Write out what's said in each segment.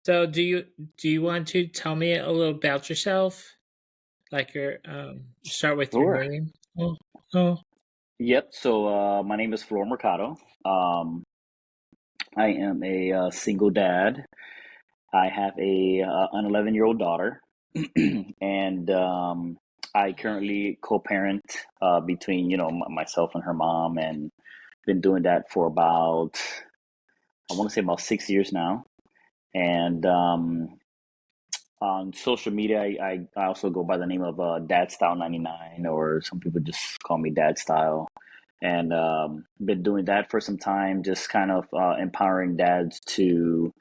So do you want to tell me a little about yourself? Like your start with your Sure. name. Oh, oh, Yep. So my name is Flor Mercado. Um, I am a single dad. I have an 11-year-old daughter, and I currently co-parent between myself and her mom, and been doing that for about I want to say about 6 years now. And on social media, I also go by the name of Dadsyle99, or some people just call me Dad Style. And been doing that for some time, just kind of empowering dads to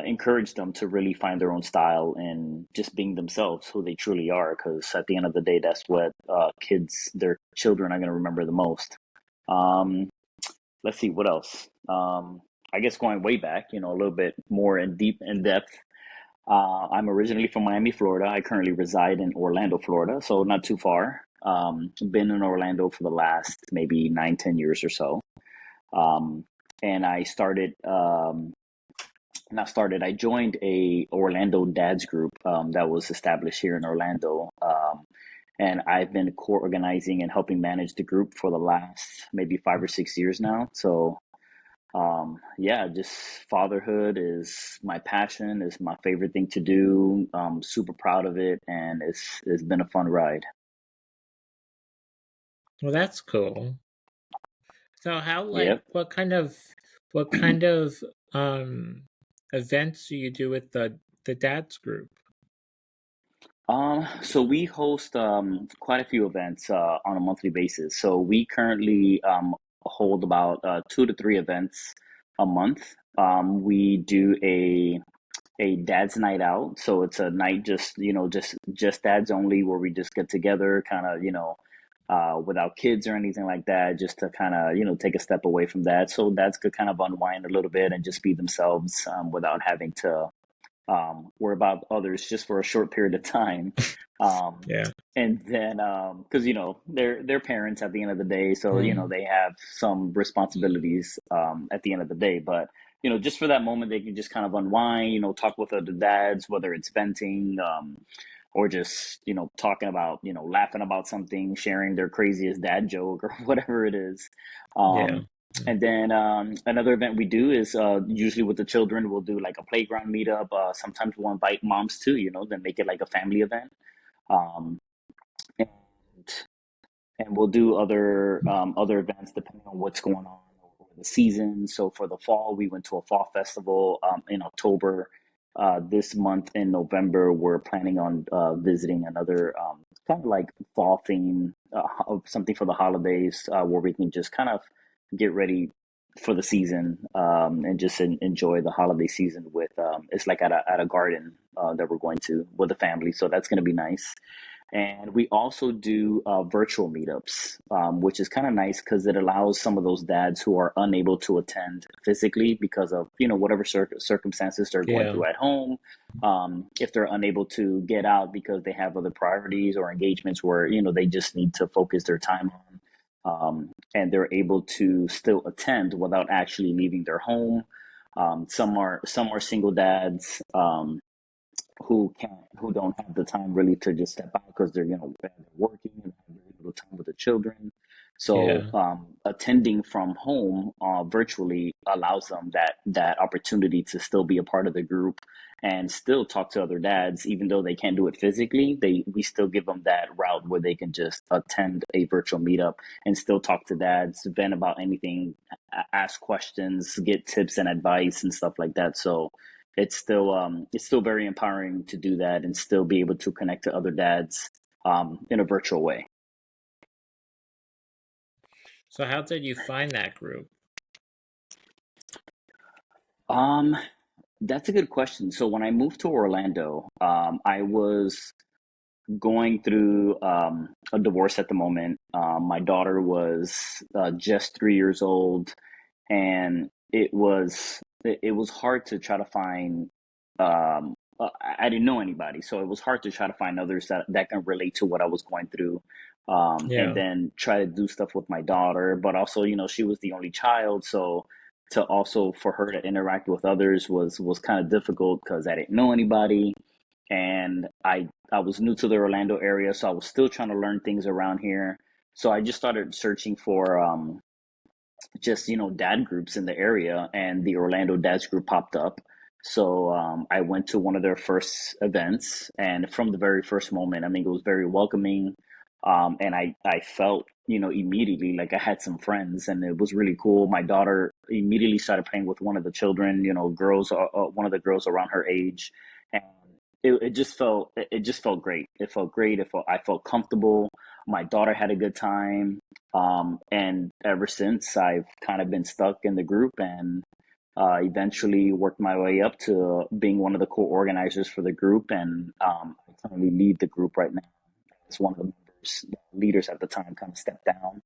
encourage them to really find their own style and just being themselves, who they truly are. Because at the end of the day, that's what their children, are going to remember the most. Um, let's see what else. I guess going way back, a little bit more in depth. I'm originally from Miami, Florida. I currently reside in Orlando, Florida, so not too far. Been in Orlando for the last maybe 9, 10 years or so. Um, and I started, not started, I joined a Orlando Dads group that was established here in Orlando. And I've been co-organizing and helping manage the group for the last maybe 5 or 6 years now. So yeah, just fatherhood is my passion, is my favorite thing to do. I'm super proud of it, and it's been a fun ride. well, that's cool. So how Yep. what kind of um events do you do with the dads group? So we host quite a few events on a monthly basis. So we currently hold about 2 to 3 events a month. We do a dad's night out, so it's a night just dads only, where we just get together, kind of without kids or anything like that, just to kind of take a step away from that, so dads could kind of unwind a little bit and just be themselves, without having to worry about others just for a short period of time. Um, Yeah. and then, because they're parents at the end of the day, so Mm, they have some responsibilities at the end of the day. But just for that moment, they can just kind of unwind. Talk with other dads, whether it's venting, or just talking about laughing about something, sharing their craziest dad joke or whatever it is. yeah. Um, and then another event we do is usually with the children, we'll do like a playground meetup. Sometimes we'll invite moms too, then make it like a family event. Um, and, and we'll do other events depending on what's going on over the season. So for the fall, we went to a fall festival in October. This month in November, we're planning on visiting another kind of like fall theme, of something for the holidays, where we can just kind of get ready for the season, and just enjoy the holiday season with. It's like at a garden that we're going to with the family, so that's going to be nice. And we also do virtual meetups, which is kind of nice because it allows some of those dads who are unable to attend physically because of whatever circumstances they're going Yeah. through at home. If they're unable to get out because they have other priorities or engagements where they just need to focus their time on, and they're able to still attend without actually leaving their home. Some are single dads. Who don't have the time really to just step out because they're working and have very little time with the children. So Yeah. attending from home virtually allows them that opportunity to still be a part of the group and still talk to other dads, even though they can't do it physically. We still give them that route where they can just attend a virtual meetup and still talk to dads, vent about anything, ask questions, get tips and advice and stuff like that. So it's still very empowering to do that and still be able to connect to other dads in a virtual way. So how did you find that group? Um, that's a good question. So when I moved to Orlando, I was going through a divorce at the moment. My daughter was just 3 years old, and it was hard to try to find. I didn't know anybody, so it was hard to try to find others that can relate to what I was going through, and Yeah. then try to do stuff with my daughter. But also, she was the only child, so to also for her to interact with others was kind of difficult because I didn't know anybody, and I was new to the Orlando area, so I was still trying to learn things around here. So I just started searching for just dad groups in the area, and the Orlando Dads Group popped up. So I went to one of their first events, and from the very first moment, I mean, it was very welcoming, and I felt immediately like I had some friends, and it was really cool. My daughter immediately started playing with one of the children, girls, one of the girls around her age, and it just felt great. It felt great. I felt comfortable. My daughter had a good time, and ever since, I've kind of been stuck in the group, and eventually worked my way up to being one of the co-organizers for the group. And I currently lead the group right now. As one of the leaders at the time kind of stepped down,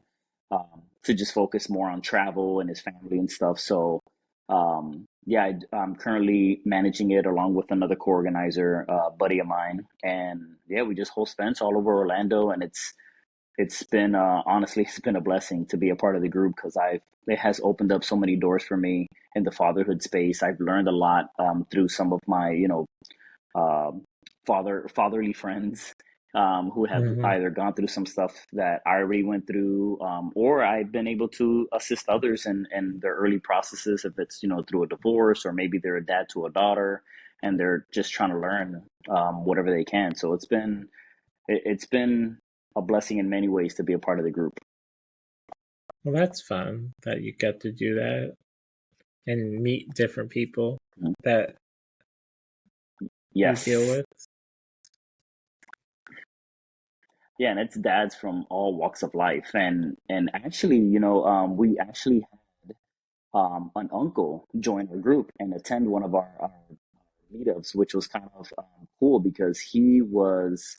to just focus more on travel and his family and stuff. So, yeah, I'm currently managing it along with another co-organizer, buddy of mine. And yeah, we just host events all over Orlando, and it's been honestly, it's been a blessing to be a part of the group because I it has opened up so many doors for me in the fatherhood space. I've learned a lot through some of my um, fatherly friends, who have Hmm. either gone through some stuff that I already went through, or I've been able to assist others in their early processes, if it's through a divorce, or maybe they're a dad to a daughter and they're just trying to learn whatever they can. So it's been a blessing in many ways to be a part of the group. Well, that's fun that you get to do that and meet different people Mhm. that you deal Yes. with. Yeah, and it's dads from all walks of life, and actually, we actually had an uncle join our group and attend one of our meetups, which was kind of cool because he was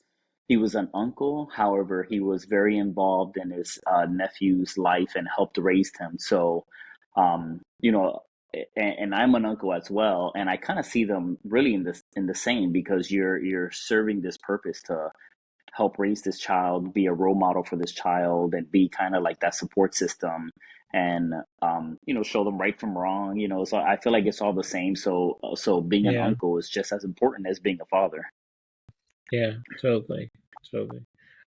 an uncle. However, he was very involved in his nephew's life and helped raise him. So, um, you know, and I'm an uncle as well, and I kind of see them really in the same, because you're serving this purpose to help raise this child, be a role model for this child, and be kind of like that support system, and show them right from wrong. So I feel like it's all the same. So being an Yeah, uncle is just as important as being a father. yeah, totally, totally.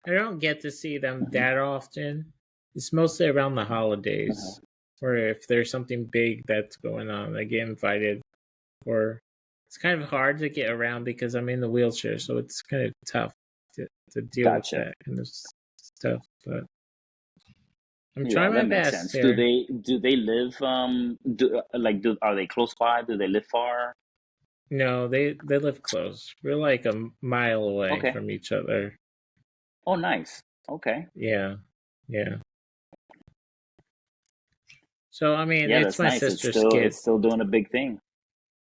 I don't get to see them Mhm. that often. It's mostly around the Uh-huh. holidays, or if there's something big that's going on, I get invited. Or it's kind of hard to get around because I'm in the wheelchair, so it's kind of tough to deal with Gotcha. that kind of stuff. But I'm Yeah, trying my that makes best sense. Do here. they live are they close by? Do they live far? No, they live close. We're like a mile away Okay. from each other. Oh, nice. Okay. Yeah, yeah. So I mean, Yeah, it's that's my nice. It's sister's still kid. it's still doing a big thing.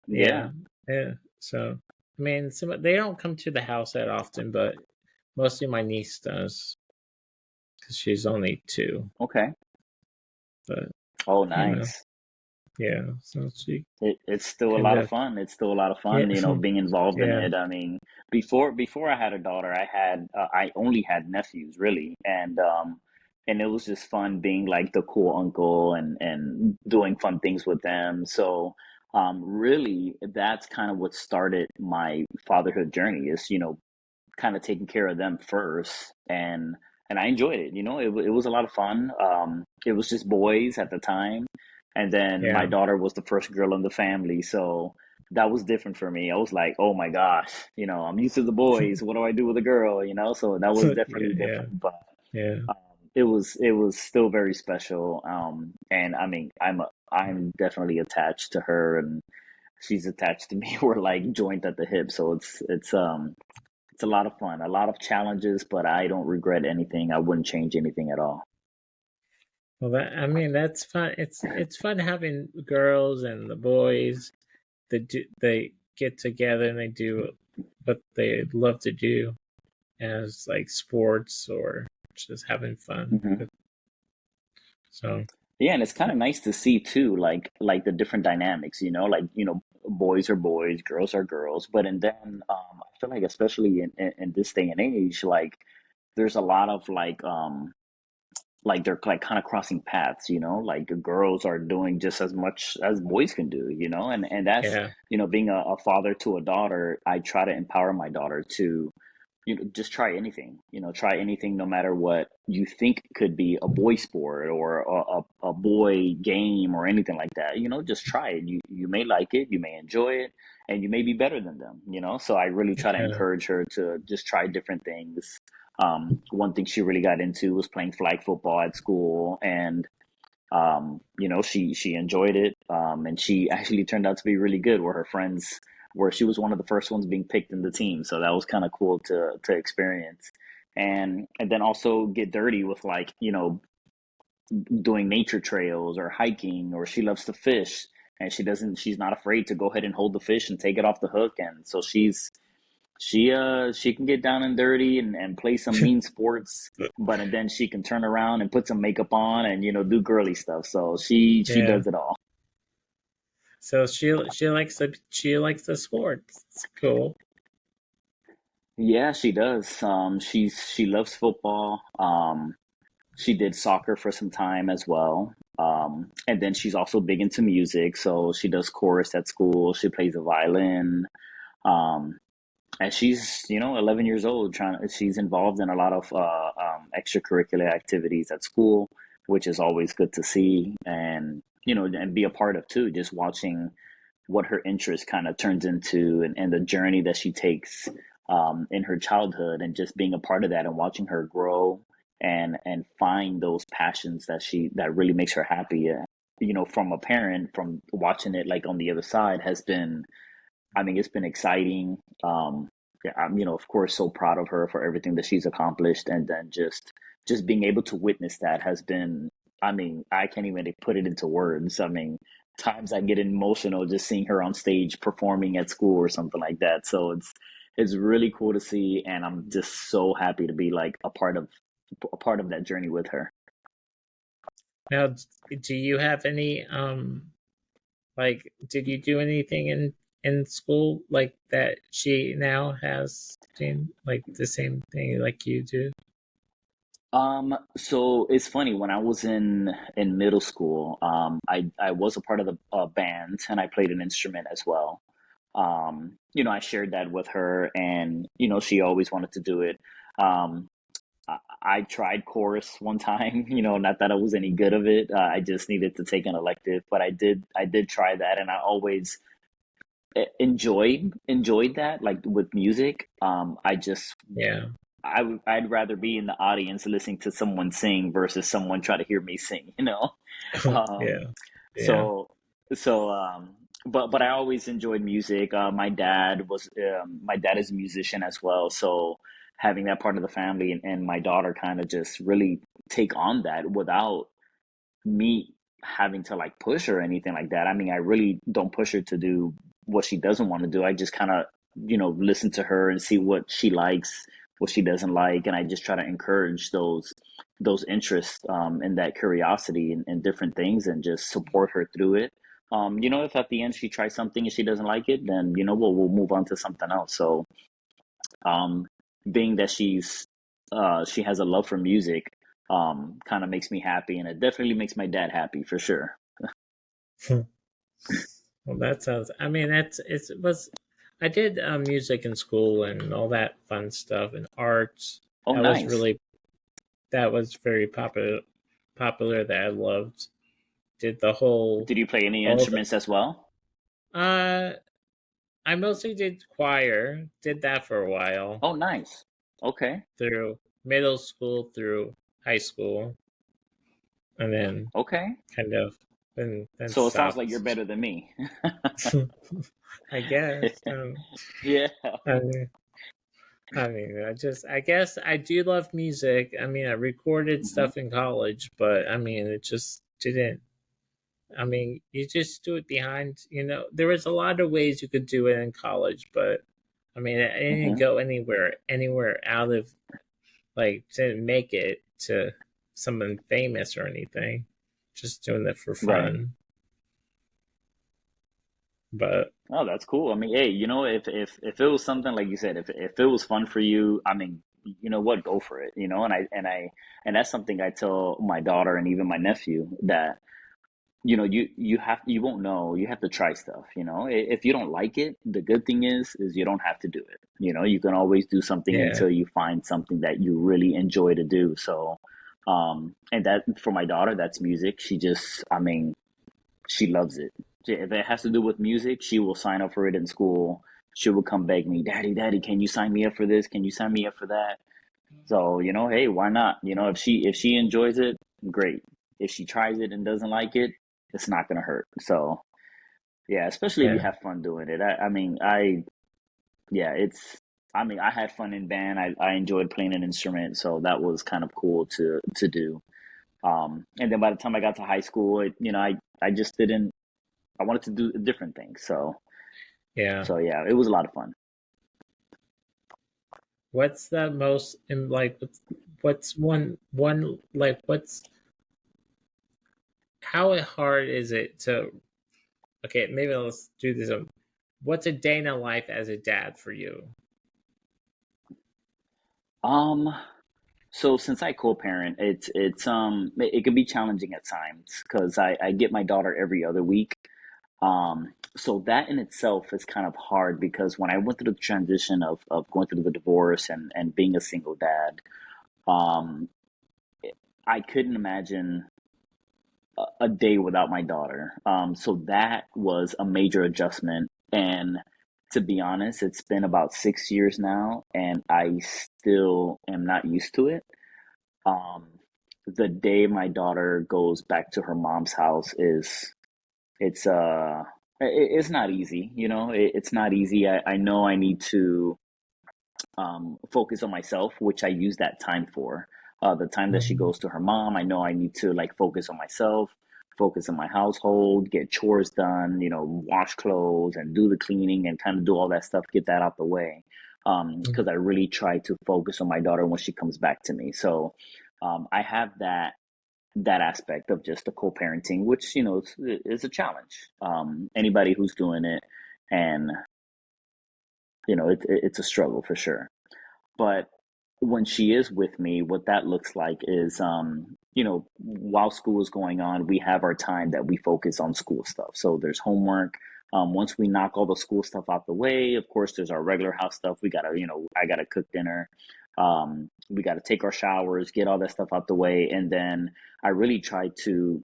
Yeah, Yeah. yeah. So I mean, they don't come to the house that often, but mostly my niece does because she's only 2. Okay. But Oh, you know, nice. yeah. So she It's still a kind lot of of fun. It's still a lot of yeah, fun, being involved in yeah, it. I mean, before I had a daughter, I only had nephews really, and it was just fun being like the cool uncle and doing fun things with them. So really, that's kind of what started my fatherhood journey. Is kind of taking care of them first, and I enjoyed it. It was a lot of fun. It was just boys at the time, and then my yeah. daughter was the first girl in the family, so that was different for me. I was like, oh my gosh, I'm used to the boys. What do I do with a girl? So that was Yeah, definitely yeah, different, but yeah. um, it was still very special. And I mean, I'm definitely attached to her, and she's attached to me. We're like joined at the hip, so it's a lot of fun, a lot of challenges, but I don't regret anything. I wouldn't change anything at all. Well, I mean, that's fun. It's fun having girls and the boys. They get together and they do what they love to do, as like sports or just having fun. Hmm. So Yeah, and it's kind of nice to see too, like the different dynamics. Like boys are boys, girls are girls. But and then I feel like especially in this day and age, like there's a lot of like like they're like kind of crossing paths, you know, like girls are doing just as much as boys can do, you know, and that's, Yeah. you know, being a father to a daughter, I try to empower my daughter to, you know, just try anything, you know, try anything no matter what you think could be a boy sport or a boy game or anything like that, you know, just try it. You may like it, you may enjoy it, and you may be better than them, you know. So I really try to Yeah. encourage her to just try different things. One thing she really got into was playing flag football at school, and you know, she enjoyed it, and she actually turned out to be really good. Where her friends, where she was one of the first ones being picked in the team, so that was kind of cool to experience, and then also get dirty with, like, you know, doing nature trails or hiking, or she loves to fish, and she's not afraid to go ahead and hold the fish and take it off the hook, and so she can get down and dirty and play some mean sports, but and then she can turn around and put some makeup on and, you know, do girly stuff. So she Yeah. does it all. So she likes the sports. It's cool. Yeah, she does. She loves football. She did soccer for some time as well. And then she's also big into music. So she does chorus at school. She plays the violin. Um, and she's, you know, 11 years old, trying she's involved in a lot of extracurricular activities at school, which is always good to see, and, you know, and be a part of too, just watching what her interest kind of turns into, and the journey that she takes in her childhood, and just being a part of that and watching her grow and find those passions that really makes her happy. You know, from a parent, from watching it like on the other side, has been, I mean, it's been exciting. Yeah, I'm, you know, of course, so proud of her for everything that she's accomplished, and then just being able to witness that has been. I mean, I can't even put it into words. I mean, times I get emotional just seeing her on stage performing at school or something like that. So it's really cool to see, and I'm just so happy to be like a part of that journey with her. Now, do you have any like did you do anything in school like that she now has seen like the same thing like you do? So it's funny, when I was in middle school, I was a part of the band, and I played an instrument as well. You know, I shared that with her, and, you know, she always wanted to do it. Um, I tried chorus one time, you know, not that I was any good of it. I just needed to take an elective, but I did try that, and I always enjoyed that, like with music. I just Yeah. I'd rather be in the audience listening to someone sing versus someone try to hear me sing, you know? Um, Yeah. Yeah. so, so, but I always enjoyed music. My dad is a musician as well. So having that part of the family, and my daughter kind of just really take on that without me having to like push her or anything like that. I mean, I really don't push her to do what she doesn't want to do. I just kind of, you know, listen to her and see what she likes, what she doesn't like, and I just try to encourage those interests, and that curiosity in different things, and just support her through it. You know, if at the end she tries something and she doesn't like it, then, you know, we'll move on to something else. So, um, being that she has a love for music, kind of makes me happy, and it definitely makes my dad happy for sure. Well, that sounds. I mean, it was. I did music in school and all that fun stuff and arts. Oh, That was nice. really that was very popular that I loved. Did the whole Did you play any all the instruments as well? uh I mostly did choir. Did that for a while Oh, nice. Okay. through middle school through high school, and then Okay. kind of then So it sounds like you're stopped. better than me. I guess. Yeah. I mean, I guess I do love music. I mean, I recorded Hmm. stuff in college, but I mean, it just didn't. I mean, you just do it behind, there was a lot of ways you could do it in college, but I mean, I didn't Hmm. go anywhere out of, like, didn't make it to someone famous or anything. Just doing it for Right. fun. But Oh, that's cool. I mean, hey, you know, if it was something like you said, if it was fun for you, I mean, you know what, go for it, you know. And that's something I tell my daughter and even my nephew, that you know, you won't know, you have to try stuff, you know. If you don't like it, the good thing is you don't have to do it, you know. You can always do something Yeah. until you find something that you really enjoy to do. So and that, for my daughter, that's music. She just, I mean, she loves it. If it has to do with music, she will sign up for it in school. She will come beg me, Daddy, can you sign me up for this? Can you sign me up for that? So, you know, hey, why not? You know, if she enjoys it, great. If she tries it and doesn't like it, it's not gonna hurt. So yeah, especially if you Yeah. have fun doing it. I mean, I yeah, it's, I mean, I had fun in band. I enjoyed playing an instrument, so that was kind of cool to do. And then by the time I got to high school, you know, I just didn't. I wanted to do different things. Yeah. So yeah, it was a lot of fun. What's the most in like what's one like what's how hard is it to okay, maybe let's do this. What's a day in a life as a dad for you? Um, so since I co-parent, it can be challenging at times because I get my daughter every other week. So that in itself is kind of hard because when I went through the transition of going through the divorce and being a single dad, um, I couldn't imagine a day without my daughter. So that was a major adjustment. And to be honest, it's been about 6 years now, and I still am not used to it. Um, the day my daughter goes back to her mom's house is, it's it's not easy, you know. It's not easy. I know I need to focus on myself, which I use that time for. The time that she Mhm. goes to her mom, I know I need to like focus on myself, focus on my household, get chores done, you know, wash clothes and do the cleaning and kind of do all that stuff, get that out the way. Because I really try to focus on my daughter when she comes back to me. So I have that aspect of just the co-parenting, which, you know, is a challenge. Anybody who's doing it, and you know, it's a struggle for sure. But when she is with me, what that looks like is, you know, while school is going on, we have our time that we focus on school stuff. So there's homework. Once we knock all the school stuff out the way, of course, there's our regular house stuff. We gotta, you know, I gotta cook dinner. We gotta take our showers, get all that stuff out the way, and then I really try to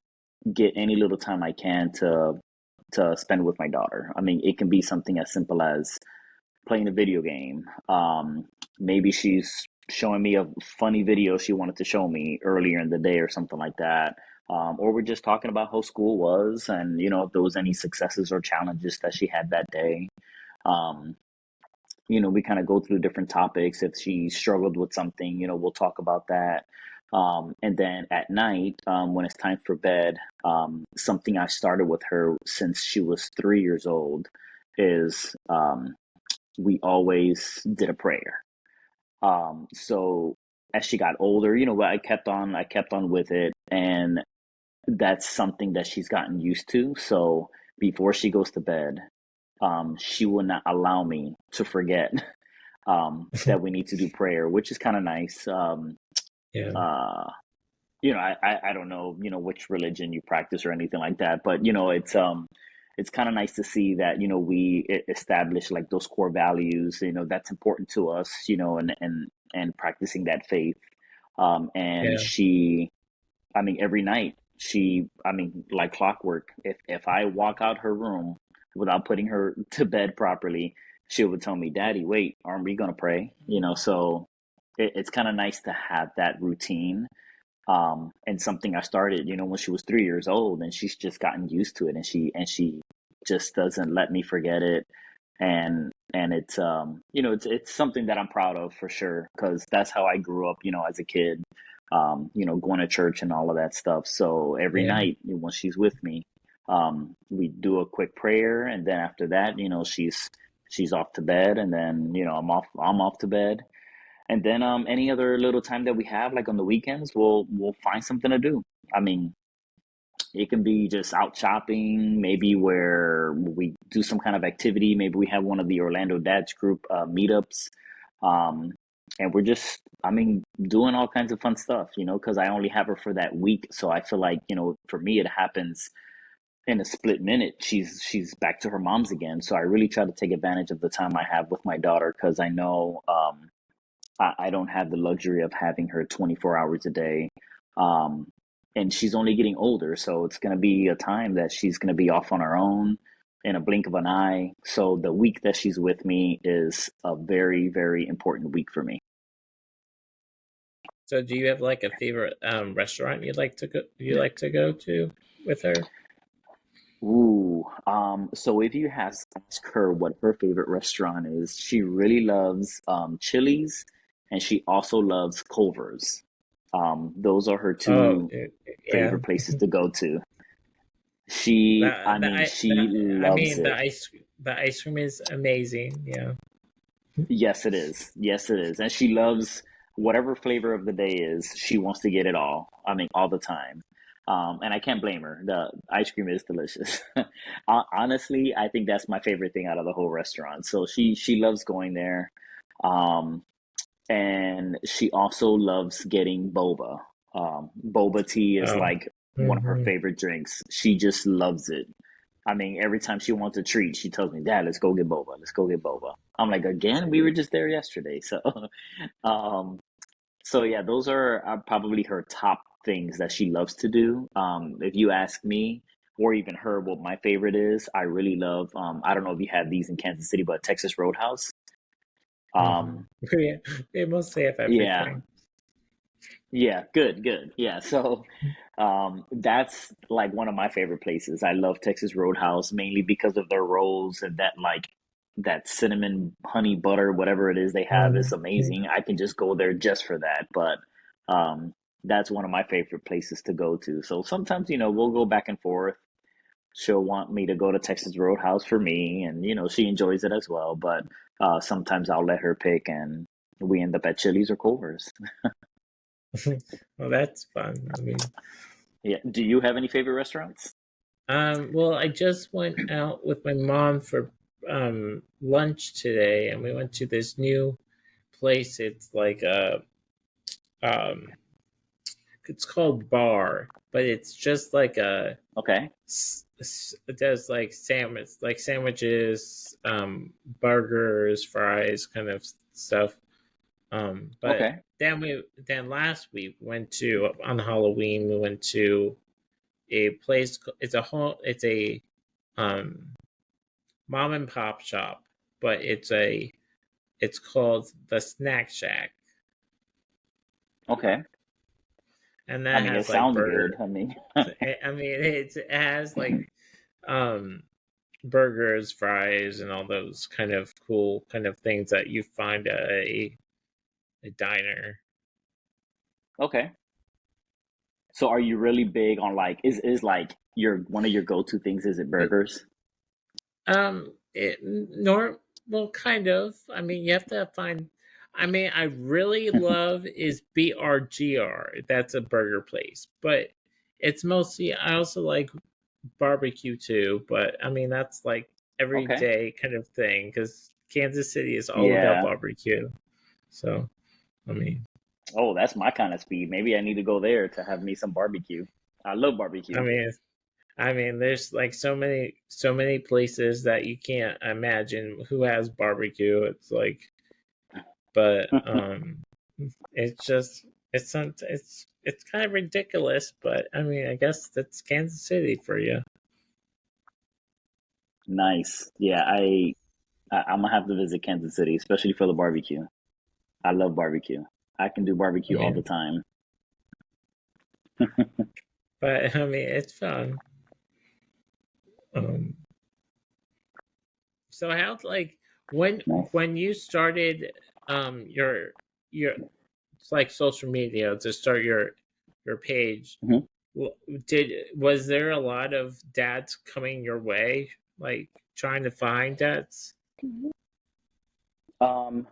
get any little time I can to spend with my daughter. I mean, it can be something as simple as playing a video game. Maybe she's showing me a funny video she wanted to show me earlier in the day or something like that. Or we're just talking about how school was, and you know, if there was any successes or challenges that she had that day. Um, you know, we kind of go through different topics. If she struggled with something, you know, we'll talk about that. And then at night, when it's time for bed, something I started with her since she was 3 years old is, we always did a prayer. So as she got older, you know, I kept on with it, and that's something that she's gotten used to. So before she goes to bed, she will not allow me to forget that we need to do prayer, which is kind of nice. Yeah. Uh, you know, I don't know, you know, which religion you practice or anything like that, but you know, it's kind of nice to see that, you know, we establish like those core values, you know, that's important to us, you know, and practicing that faith. And Yeah. she, I mean, every night she, I mean, like clockwork, if I walk out her room without putting her to bed properly, she would tell me, Daddy, wait, aren't we gonna pray? You know, so it's kind of nice to have that routine, and something I started, you know, when she was 3 years old, and she's just gotten used to it, and she just doesn't let me forget it, and it's, you know, it's something that I'm proud of for sure, because that's how I grew up, you know, as a kid, you know, going to church and all of that stuff. So every Yeah. night when she's with me, we do a quick prayer, and then after that, you know, she's off to bed, and then you know, I'm off to bed, and then any other little time that we have, like on the weekends, we'll find something to do. I mean, it can be just out shopping, maybe where we do some kind of activity. Maybe we have one of the Orlando Dads group meetups. Um, and we're just, I mean, doing all kinds of fun stuff, because I only have her for that week. So I feel like, for me, it happens in a split minute. She's back to her mom's again. So I really try to take advantage of the time I have with my daughter, because I know I don't have the luxury of having her 24 hours a day. Um, and she's only getting older, so it's going to be a time that she's going to be off on her own in a blink of an eye. So the week that she's with me is a very, very important week for me. So do you have like a favorite restaurant you like to go to with her? Ooh, so if you have to ask her what her favorite restaurant is, she really loves Chili's, and she also loves Culver's. Those are her Oh, two yeah. favorite places to go to. The I the mean, I the she I loves mean it. the ice cream is amazing. Yeah. Yes, it is. Yes, it is. And she loves whatever flavor of the day is. She wants to get it all. I mean, all the time. And I can't blame her. The ice cream is delicious. Honestly, I think that's my favorite thing out of the whole restaurant. So she loves going there. Um, and she also loves getting boba. Boba tea is Oh. like one of her Hmm. favorite drinks. She just loves it. I mean, every time she wants a treat, she tells me, "Dad, let's go get boba. Let's go get boba." I'm like, "Again? We were just there yesterday." So, um, so yeah, those are probably her top things that she loves to do. If you ask me, or even her, what my favorite is, I really love. I don't know if you have these in Kansas City, but Texas Roadhouse. Hmm. Um, We mostly have yeah, everything. Yeah, good, good. Yeah, so that's like one of my favorite places. I love Texas Roadhouse mainly because of their rolls, and that cinnamon honey butter, whatever it is they have, is Mhm. amazing. I can just go there just for that. But um that's one of my favorite places to go to. So sometimes, we'll go back and forth. She'll want me to go to Texas Roadhouse for me, and she enjoys it as well. But sometimes I'll let her pick, and we end up at Chili's or Culver's. Well, that's fun. I mean, Yeah. Do you have any favorite restaurants? well, I just went out with my mom for lunch today, and we went to this new place. Um, it's called Bar, but it's just like Okay. it does like sandwiches, burgers, fries, kind of stuff. But Okay. then last week went to on Halloween we went to a place. It's a um mom and pop shop, but it's called the Snack Shack, Okay. and I that mean, it has like sounds good. burger. I mean, I mean, it has like um burgers, fries, and all those kind of cool kind of things that you find at a diner. okay. So are you really big on like is like your one of your go-to things, is it burgers? It nor well, kind of. I mean, you have to find. I mean, I really love is BRGR. That's a burger place, but it's mostly. I also like barbecue too, but I mean that's like Okay. everyday kind of thing because Kansas City is all about Yeah. barbecue. So I mean, Oh, that's my kind of speed. Maybe I need to go there to have me some barbecue. I love I barbecue. mean, I mean, there's like so many places that you can't imagine who has barbecue. It's like, but it's just it's kind of ridiculous. But I mean, I guess that's Kansas City for you. Nice. Yeah, I'm gonna have to visit Kansas City, especially for the barbecue. I love barbecue. I can do I barbecue all the mean, time. but I mean, it's fun. Um, so how like when Nice. when you started your it's like social media to start your page. Mhm. Did was there a lot of dads coming your way, like trying to find dads?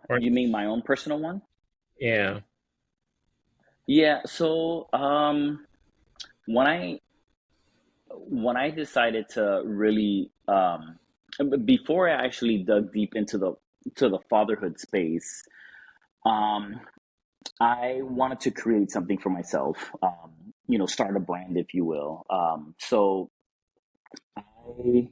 Or You mean my own personal one? yeah. Yeah, so when I decided to really before I actually dug deep into the fatherhood space, Um, I wanted to create something for myself, start a brand, if you will. So I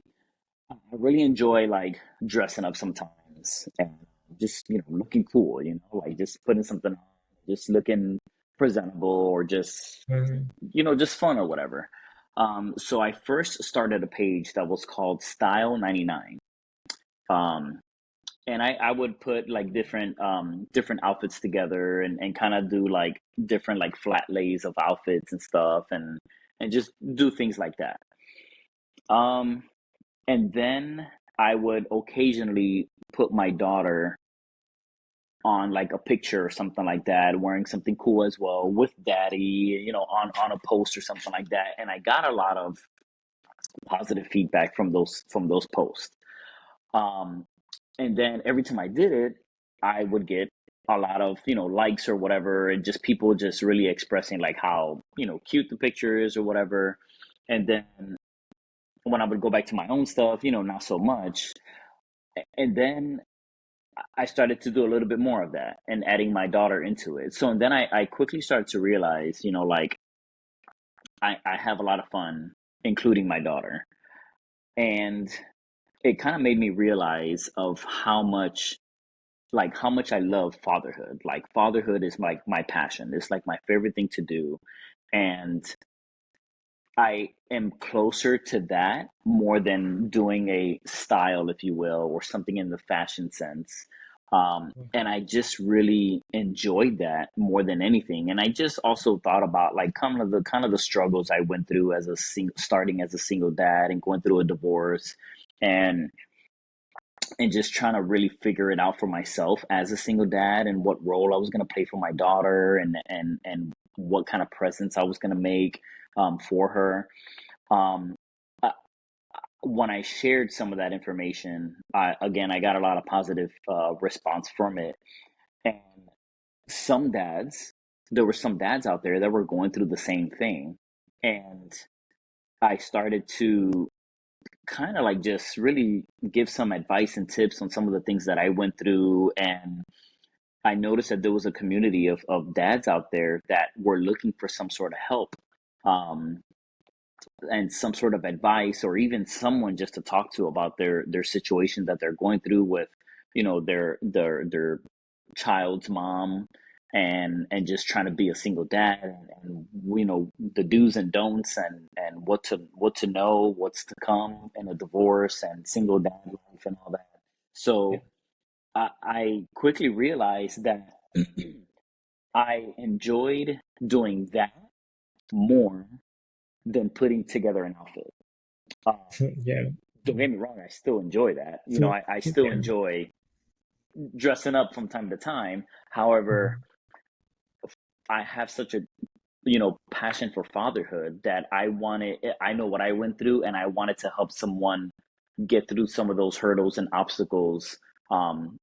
I really enjoy like dressing up sometimes and just, looking cool, like just putting something on, just looking presentable or just, Mhm. just fun or whatever. So I first started a page that was called Style 99. Um, and I would put like different outfits together and kind of do like different like flat lays of outfits and stuff and just do things like that. Um, and then I would occasionally put my daughter on like a picture or something like that, wearing something cool as well with daddy, on a post or something like that. And I got a lot of positive feedback from those posts. Um, and then every time I did it, I would get a lot of likes or whatever, and just people just really expressing like how cute the picture is or whatever. And then when I would go back to my own stuff, not so much. And then I started to do a little bit more of that and adding my daughter into it. So and then I quickly started to realize, like I have a lot of fun including my daughter. And it kind of made me realize of how much I love fatherhood. Like fatherhood is like my passion. It's like my favorite thing to do. And I am closer to that more than doing a style, if you will, or something in the fashion sense. And I just really enjoyed that more than anything. And I just also thought about like kind of the struggles I went through as starting as a single dad and going through a divorce, and just trying to really figure it out for myself as a single dad and what role I was going to play for my daughter, and what kind of presence I was going to make for her. Um, uh, when I shared some of that information, I got a lot of positive response from it. And some dads, there were some dads out there that were going through the same thing. And I started to kind of like just really give some advice and tips on some of the things that I went through. And I noticed that there was a community of dads out there that were looking for some sort of help. Um, and some sort of advice, or even someone just to talk to about their situation that they're going through with their child's mom, and just trying to be a single dad, and the do's and don'ts, and what to know, what's to come in a divorce and single dad life and all that. Yeah. So I quickly realized that I enjoyed doing that more than putting together an outfit. Um, Yeah. don't get me wrong, I still enjoy that. I still Yeah. enjoy dressing up from time to time. However, Mhm. I have such a passion for fatherhood that I know what I went through, and I wanted to help someone get through some of those hurdles and obstacles,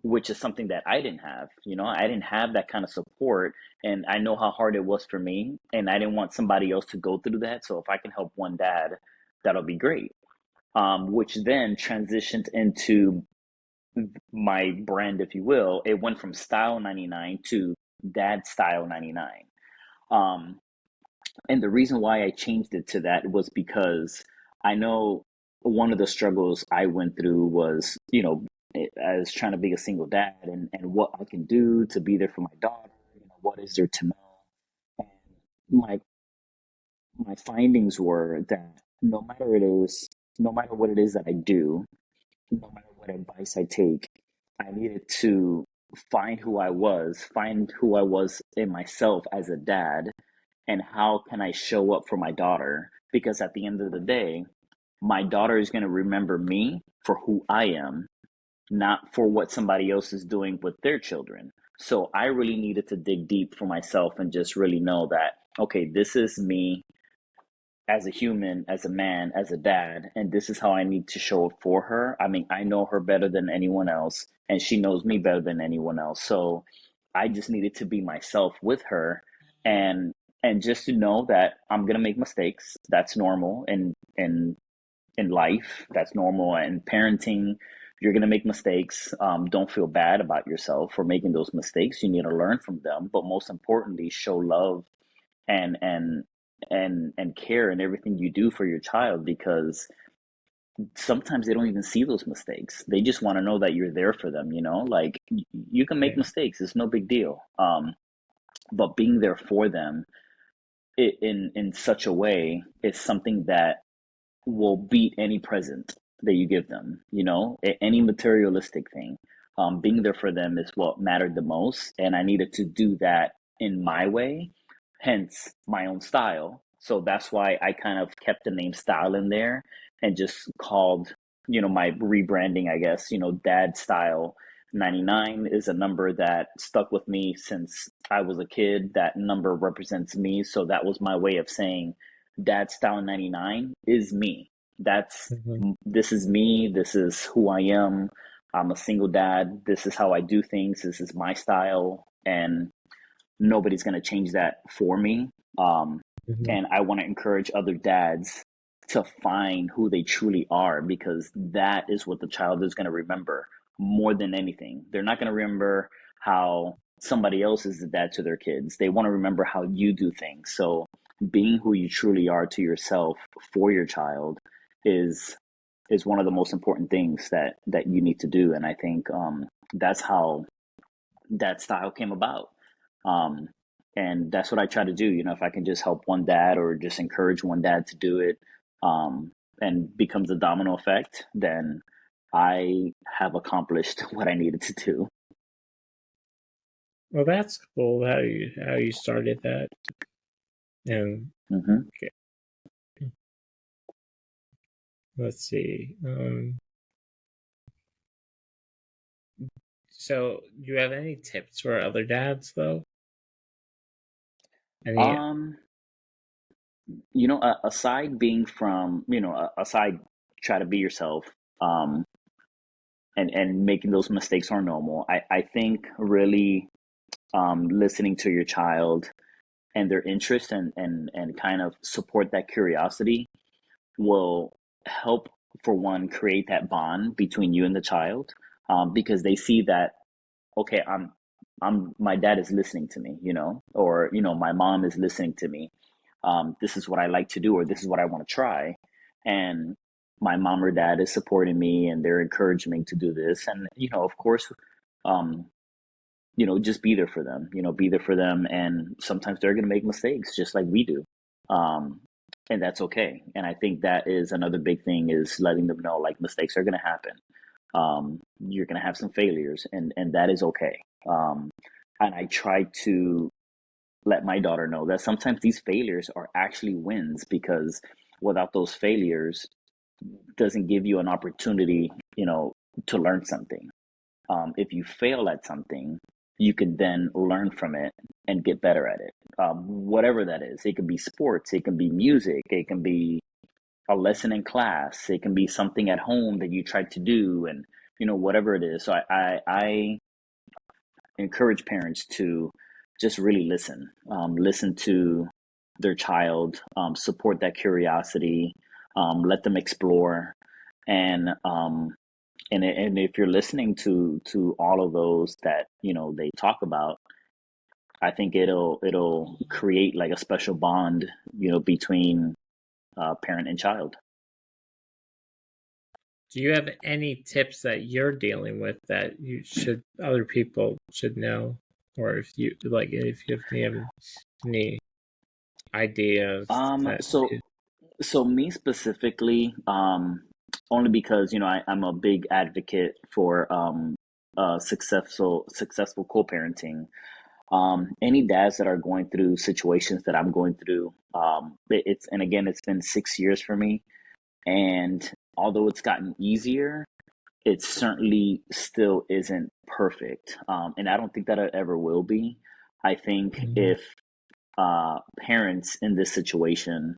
which is something that I didn't have. I didn't have that kind of support, and I know how hard it was for me, and I didn't want somebody else to go through that. So if I can help one dad, that'll be great. Which then transitioned into my brand, if you will. It went from Style 99 to Dad Style 99. Um, and the reason why I changed it to that was because I know one of the struggles I went through was, as trying to be a single dad, and what I can do to be there for my daughter, what is there to know. And my my findings were that no matter what it is that I do, no matter what advice I take, I needed to find who I was in myself as a dad, and how can I show up for my daughter? Because at the end of the day, my daughter is going to remember me for who I am, not for what somebody else is doing with their children. So I really needed to dig deep for myself and just really know that, okay, this is me as a human, as a man, as a dad, and this is how I need to show up for her. I mean, I know her better than anyone else, and she knows me better than anyone else. So I just needed to be myself with her, and just to know that I'm gonna make mistakes. That's normal in life. That's normal in parenting. you're going to make mistakes. Don't feel bad about yourself for making those mistakes. You need to learn from them, but most importantly, show love and care in everything you do for your child, because sometimes they don't even see those mistakes. They just want to know that you're there for them, like you can make Yeah. mistakes. It's no big deal. But being there for them in such a way is something that will beat any present that you give them, any materialistic thing. Being there for them is what mattered the most. And I needed to do that in my way, hence my own style. So that's why I kind of kept the name style in there and just called, my rebranding, I guess, Dad Style 99 is a number that stuck with me since I was a kid. That number represents me. So that was my way of saying Dad Style 99 is me. That's Hmm. this is me. This is who I am. I'm a single dad. This is how I do things. This is my style, and nobody's going to change that for me. Um, Hmm. and I want to encourage other dads to find who they truly are, because that is what the child is going to remember more than anything. They're not going to remember how somebody else is the dad to their kids. They want to remember how you do things. So being who you truly are to yourself for your child is one of the most important things that you need to do. And I think that's how that style came about. Um, and that's what I try to do. If I can just help one dad or just encourage one dad to do it, um, and becomes a domino effect, then I have accomplished what I needed to do. Well, that's cool how you started that. And Hmm. okay, let's see. So do you have any tips for other dads though? Any? Um, aside being from, aside try to be yourself, um, and making those mistakes are normal. I think really listening to your child and their interest, and kind of support that curiosity will help, for one, create that bond between you and the child, because they see that, okay, my dad is listening to me, or my mom is listening to me. This is what I like to do, or this is what I want to try, and my mom or dad is supporting me and they're encouraging me to do this. And of course, um, just be there for them, be there for them. And sometimes they're going to make mistakes just like we do. Um, and that's okay. And I think that is another big thing, is letting them know, like, mistakes are going to happen. You're going to have some failures, and that is okay. And I try to let my daughter know that sometimes these failures are actually wins, because without those failures doesn't give you an opportunity, to learn something. If you fail at something, you can then learn from it and get better at it. Whatever that is, it can be sports, it can be music, it can be a lesson in class, it can be something at home that you tried to do, and whatever it is. So I encourage parents to just really listen to their child, support that curiosity, let them explore, and and if you're listening to all of those that they talk about, I think it'll create like a special bond, between parent and child. Do you have any tips that you're dealing with that you should other people should know, or if you like, if you have any ideas Um, that so so me specifically, only because I'm a big advocate for successful co-parenting. Any dads that are going through situations that I'm going through, it's and again, it's been 6 years for me, and although it's gotten easier, it certainly still isn't perfect, and I don't think that it ever will be. I think Mhm. if parents in this situation,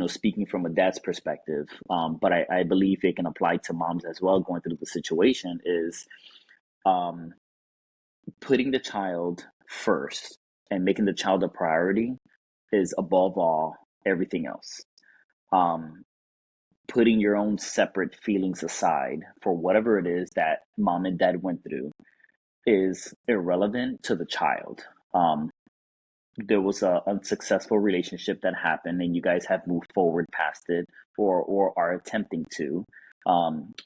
speaking from a dad's perspective, but I believe it can apply to moms as well going through the situation, is um, putting the child first and making the child a priority is above all everything else. Um, putting your own separate feelings aside for whatever it is that mom and dad went through is irrelevant to the child. Um, there was a unsuccessful relationship that happened and you guys have moved forward past it, or are attempting to.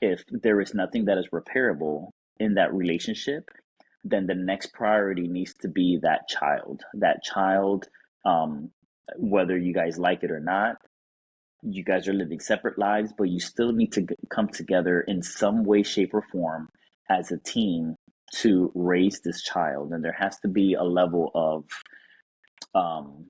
If there is nothing that is repairable in that relationship, then the next priority needs to be that child. um, Whether you guys like it or not, you guys are living separate lives, but you still need to come together in some way, shape, or form as a team to raise this child. And there has to be a level of, um,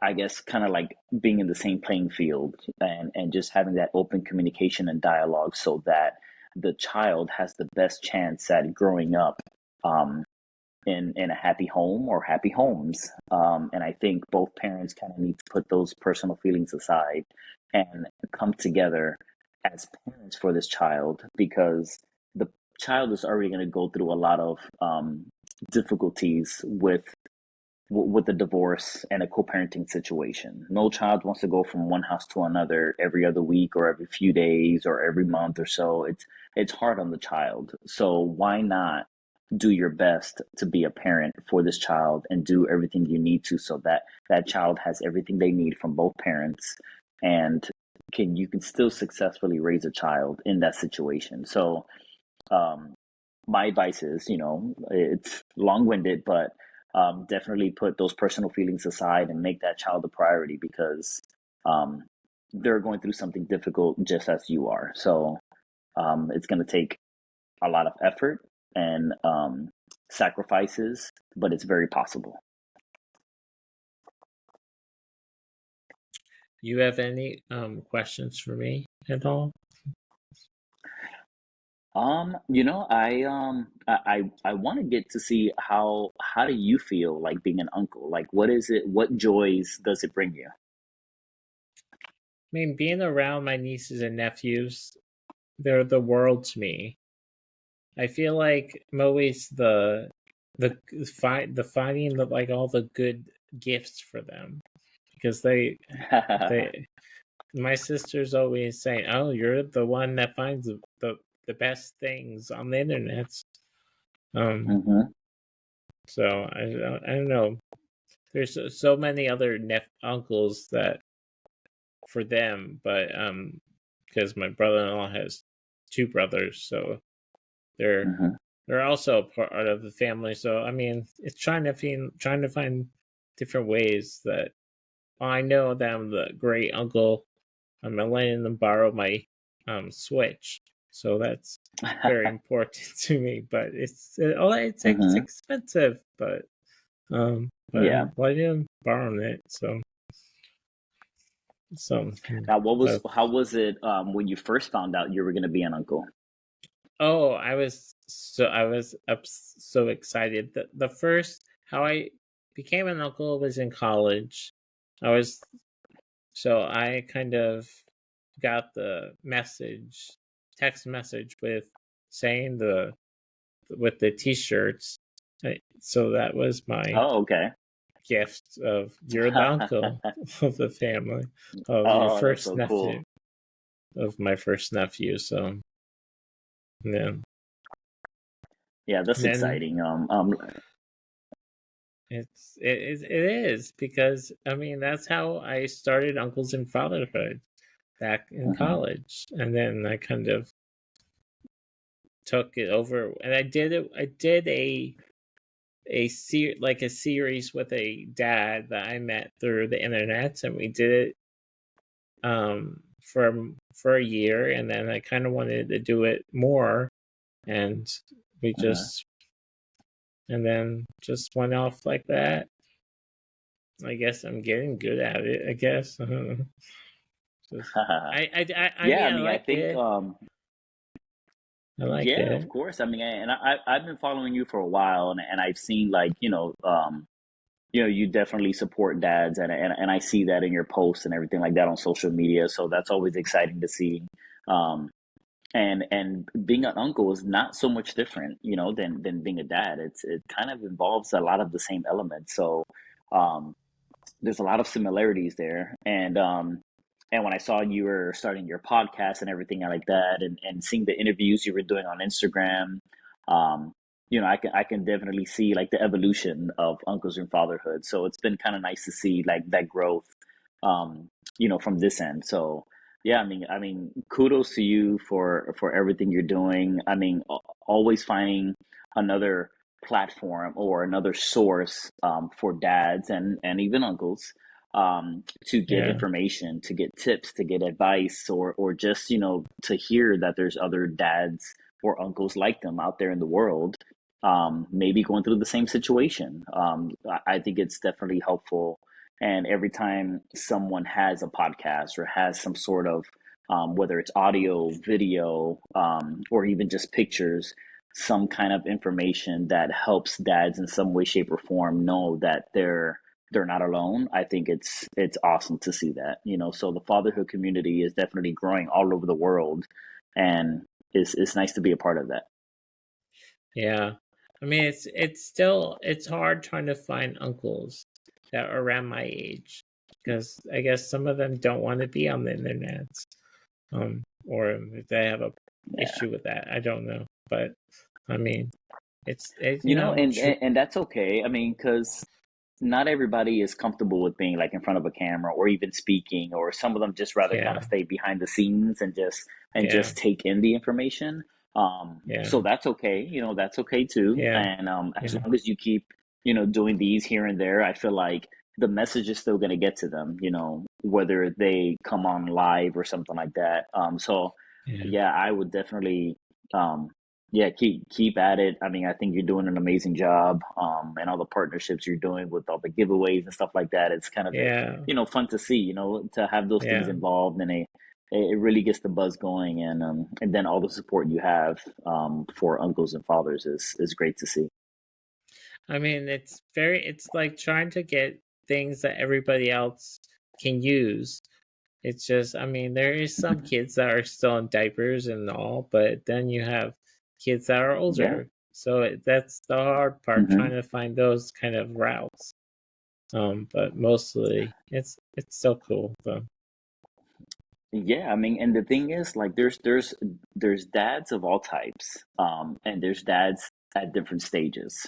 I guess, kind of like being in the same playing field, and just having that open communication and dialogue so that the child has the best chance at growing up, um, in a happy home or happy homes. And I think both parents kind of need to put those personal feelings aside and come together as parents for this child, because the child is already going to go through a lot of difficulties with the divorce and a co-parenting situation. No child wants to go from one house to another every other week or every few days or every month or so. It's hard on the child. So why not do your best to be a parent for this child and do everything you need to so that that child has everything they need from both parents, and you can still successfully raise a child in that situation. So um, my advice is, it's long-winded, but definitely put those personal feelings aside and make that child a priority, because um, they're going through something difficult just as you are. So it's going to take a lot of effort and sacrifices, but it's very possible. You have any questions for me at all? I want to get to see how do you feel like being an uncle? Like, what is it? What joys does it bring you? I mean, being around my nieces and nephews, they're the world to me. I feel like I'm always the finding the like all the good gifts for them, because they my sister's always saying, "Oh, you're the one that finds the best things on the internet." Um, Hmm. so I don't know. There's so many other uncles that for them, but because my brother-in-law has two brothers, so they're Hmm. they're also part of the family. So I mean, it's trying to find different ways that, well, I know that I'm the great uncle. I'm letting them borrow my Switch, so that's very important to me. But it's Hmm. expensive, but Yeah. I'm letting them borrow it. So Now, but how was it when you first found out you were going to be an uncle? oh, I was so excited. The first how I became an uncle was in college. I was so I kind of got the text message with saying the t-shirts. So that was my Oh, okay. gift of you're the uncle of the family of your Oh, that's first so cool. nephew of my first nephew. So yeah, Yeah, that's and then exciting. it is because I mean that's how I started Uncles in Fatherhood back in Mhm. college, and then I kind of took it over, and I did a series with a dad that I met through the internet, and we did it for a year, and then I kind of wanted to do it more, and we Mhm. just and then just went off like that. I guess I'm getting good at it. I guess I don't know. Just I Yeah, mean I I mean, I like think it. I like yeah, of it. course. I mean, and I've been following you for a while, and I've seen, like, you definitely support dads, and I see that in your posts and everything like that on social media. So that's always exciting to see. Um, and being an uncle is not so much different, than being a dad. It kind of involves a lot of the same elements. So um, there's a lot of similarities there, and and when I saw you were starting your podcast and everything like that, and seeing the interviews you were doing on Instagram, um, I can definitely see like the evolution of uncles and fatherhood. So it's been kind of nice to see like that growth, um, from this end. So yeah, I mean, kudos to you for everything you're doing. I mean, always finding another platform or another source, for dads and even uncles, to get Yeah. information, to get tips, to get advice, or just to hear that there's other dads or uncles like them out there in the world, maybe going through the same situation. I think it's definitely helpful. And every time someone has a podcast or has some sort of, whether it's audio, video, or even just pictures, some kind of information that helps dads in some way, shape, or form know that they're not alone. I think it's awesome to see that. So the fatherhood community is definitely growing all over the world, and it's nice to be a part of that. Yeah. I mean, it's hard trying to find uncles that are around my age because I guess some of them don't want to be on the internet, or if they have a Yeah. issue with that. I don't know, but I mean, it's And and that's okay. I mean, because not everybody is comfortable with being like in front of a camera or even speaking, or some of them just rather kind yeah, of stay behind the scenes and yeah, just take in the information. So yeah, that's okay. That's okay too. yeah, And as yeah, long as you keep doing these here and there, I feel like the message is still going to get to them. Whether they come on live or something like that. So yeah, yeah, I would definitely. Um, yeah, keep at it. I mean, I think you're doing an amazing job, and all the partnerships you're doing with all the giveaways and stuff like that. It's kind of yeah, fun to see, to have those things yeah. involved, and it really gets the buzz going, and then all the support you have, for uncles and fathers is great to see. I mean, it's like trying to get things that everybody else can use. It's just, I mean, there is some Mhm. kids that are still in diapers and all, but then you have kids that are Yeah. older. So that's the hard part, trying hmm to find those kind of routes. But mostly it's so cool though. Yeah, I mean, and the thing is, like, there's dads of all types, and there's dads at different stages.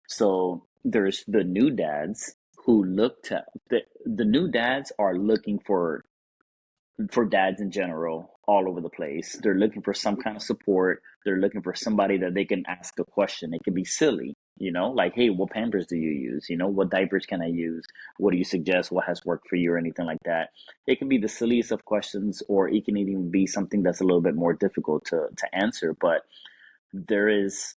So there's the new dads who look to the new dads are looking for dads in general all over the place. They're looking for some kind of support. They're looking for somebody that they can ask a question. It can be silly, like, hey, what Pampers do you use? What diapers can I use? What do you suggest? What has worked for you, or anything like that? It can be the silliest of questions, or it can even be something that's a little bit more difficult to answer. But there is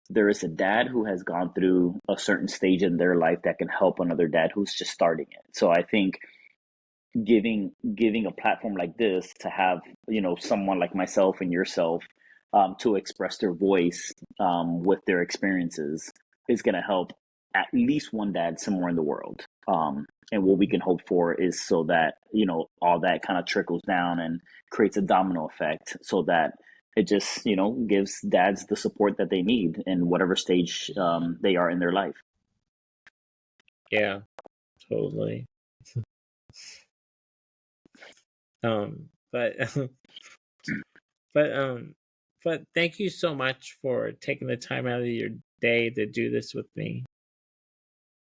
there is a dad who has gone through a certain stage in their life that can help another dad who's just starting it. So I think giving a platform like this to have someone like myself and yourself, to express their voice, with their experiences, is going to help at least one dad somewhere in the world. And what we can hope for is so that all that kind of trickles down and creates a domino effect, so that it just gives dads the support that they need in whatever stage, they are in their life. Yeah, totally. But but but thank you so much for taking the time out of your day to do this with me.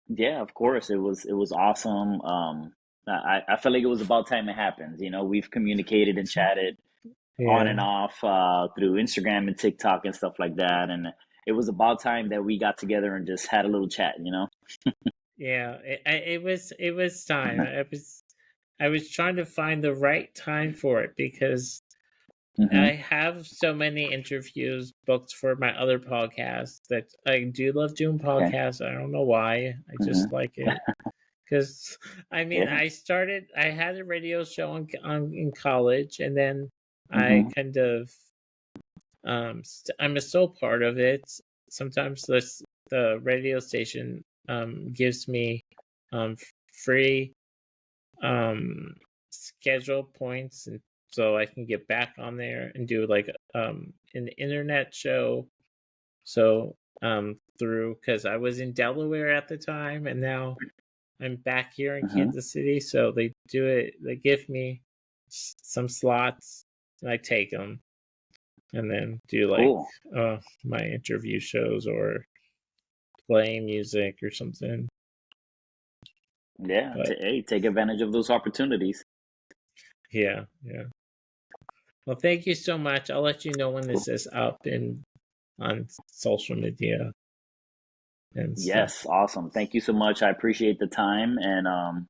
Yeah, of course. It was awesome. I felt like it was about time it happens. We've communicated and chatted on and Yeah. off, through Instagram and TikTok and stuff like that, and it was about time that we got together and just had a little chat. Yeah, it was time. I was trying to find the right time for it because hmm I have so many interviews booked for my other podcasts that I do love doing Okay. podcasts. I don't know why. I just hmm like it because I mean, Yeah. I had a radio show in college, and then I hmm kind of I'm still part of it. Sometimes the radio station gives me free um schedule points, and so I can get back on there and do like an internet show. So through because I was in Delaware at the time, and now I'm back here in hmm Kansas City, so they give me some slots, and I take them, and then do like Cool. my interview shows or playing music or something. Yeah. But Hey, take advantage of those opportunities. yeah, yeah. Well, thank you so much. I'll let you know when Cool. this is up in on social media and stuff. Yes. Awesome. Thank you so much. I appreciate the time. And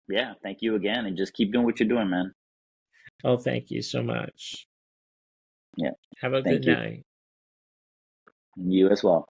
yeah, thank you again. And just keep doing what you're doing, man. Oh, thank you so much. Yeah. Have a good Thank you. night. You as well.